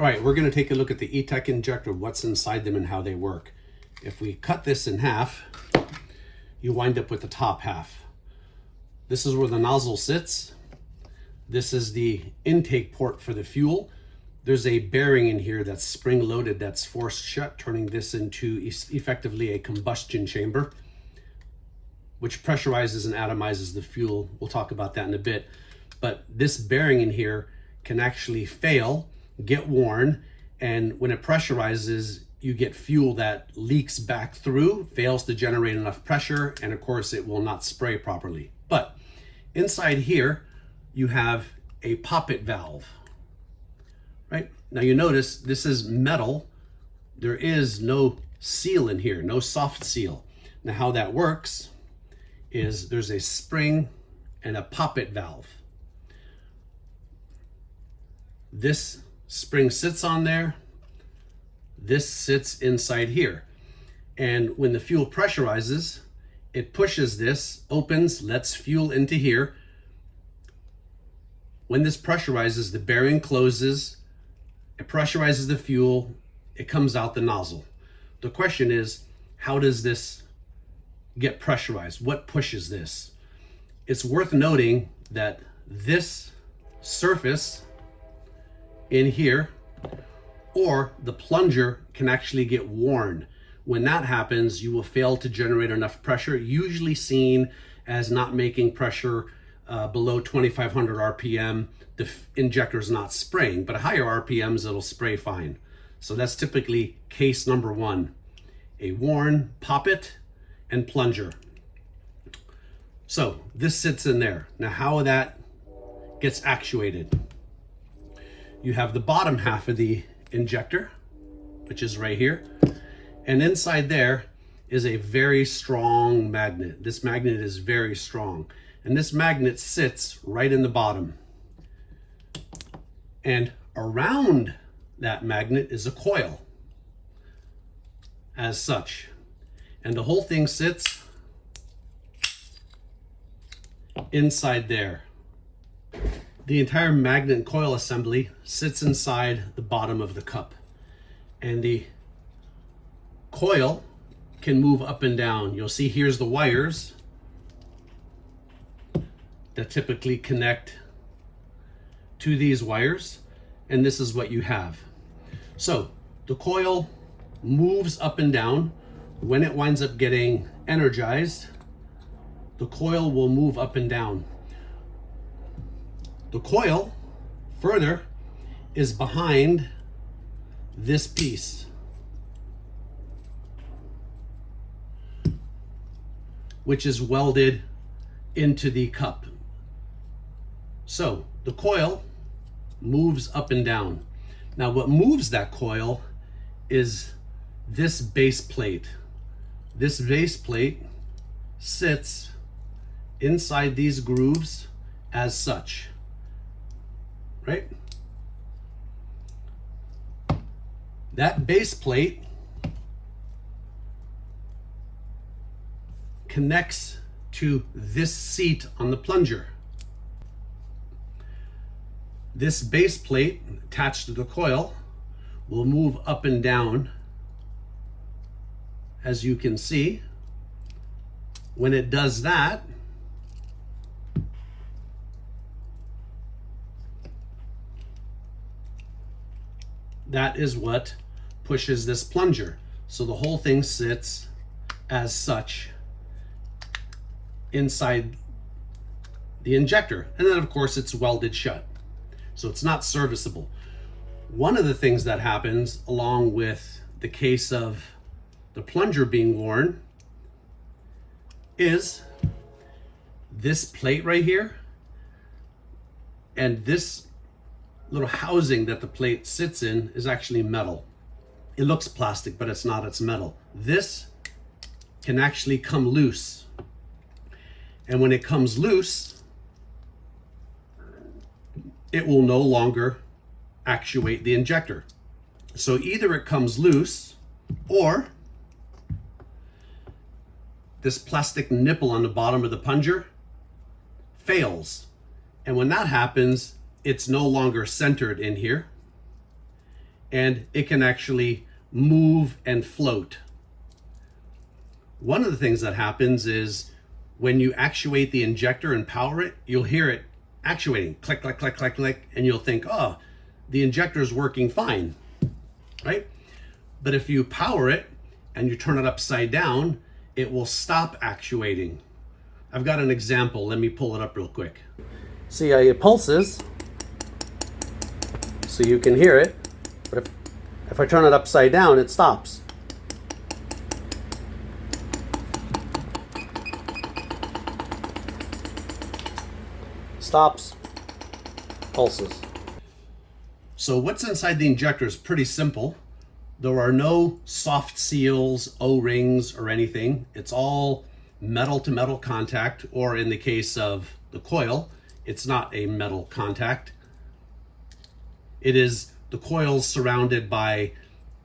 All right, we're going to take a look at the E-TEC injector, what's inside them and how they work. If we cut this in half, you wind up with the top half. This is where the nozzle sits. This is the intake port for the fuel. There's a bearing in here that's spring-loaded that's forced shut, turning this into effectively a combustion chamber, which pressurizes and atomizes the fuel. We'll talk about that in a bit. But this bearing in here can actually fail, get worn, and when it pressurizes, you get fuel that leaks back through, fails to generate enough pressure, and of course it will not spray properly. But inside here, you have a poppet valve, right? Now you notice this is metal. There is no seal in here, no soft seal. Now how that works is there's a spring and a poppet valve. This spring sits on there. This sits inside here. And when the fuel pressurizes, it pushes this, opens, lets fuel into here. When this pressurizes, the bearing closes, it pressurizes the fuel, it comes out the nozzle. The question is, how does this get pressurized? What pushes this? It's worth noting that this surface in here or the plunger can actually get worn. When that happens, you will fail to generate enough pressure, usually seen as not making pressure below 2,500 RPM. The injector is not spraying, but higher RPMs, it'll spray fine. So that's typically case number one, a worn poppet and plunger. So this sits in there. Now how that gets actuated. You have the bottom half of the injector, which is right here. And inside there is a very strong magnet. This magnet is very strong. And this magnet sits right in the bottom. And around that magnet is a coil, as such. And the whole thing sits inside there. The entire magnet and coil assembly sits inside the bottom of the cup. And the coil can move up and down. You'll see here's the wires that typically connect to these wires, and this is what you have. So the coil moves up and down. When it winds up getting energized, the coil will move up and down. The coil, further, is behind this piece, which is welded into the cup. So the coil moves up and down. Now what moves that coil is this base plate. This base plate sits inside these grooves as such, right? That base plate connects to this seat on the plunger. This base plate attached to the coil will move up and down, as you can see. When it does that, that is what pushes this plunger. So the whole thing sits as such inside the injector. And then of course it's welded shut. So it's not serviceable. One of the things that happens, along with the case of the plunger being worn, is this plate right here and this little housing that the plate sits in is actually metal. It looks plastic, but it's not, it's metal. This can actually come loose. And when it comes loose, it will no longer actuate the injector. So either it comes loose or this plastic nipple on the bottom of the plunger fails. And when that happens, it's no longer centered in here. and it can actually move and float. One of the things that happens is when you actuate the injector and power it, you'll hear it actuating, click, click, click, click, click, and you'll think, oh, the injector is working fine, right? But if you power it and you turn it upside down, it will stop actuating. I've got an example. Let me pull it up real quick. See how it pulses, so you can hear it, but if I turn it upside down, it stops. Stops, pulses. So what's inside the injector is pretty simple. There are no soft seals, O-rings, or anything. It's all metal to metal contact, or in the case of the coil, it's not a metal contact. It is the coils surrounded by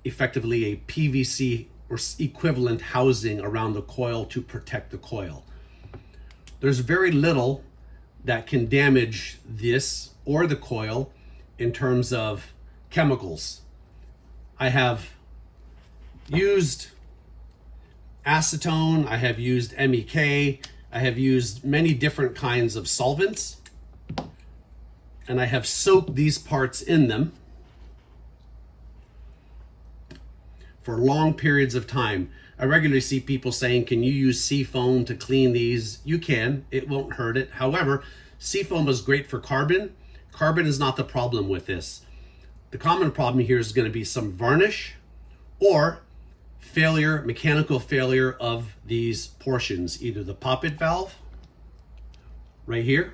effectively a PVC or equivalent housing around the coil to protect the coil. There's very little that can damage this or the coil in terms of chemicals. I have used acetone, I have used MEK, I have used many different kinds of solvents, and I have soaked these parts in them for long periods of time. I regularly see people saying, can you use seafoam to clean these? You can, it won't hurt it. However, seafoam is great for carbon. Carbon is not the problem with this. The common problem here is going to be some varnish or failure, mechanical failure of these portions, either the poppet valve right here,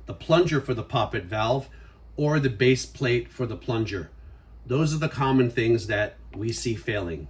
the plunger for the poppet valve, or the base plate for the plunger. Those are the common things that we see failing.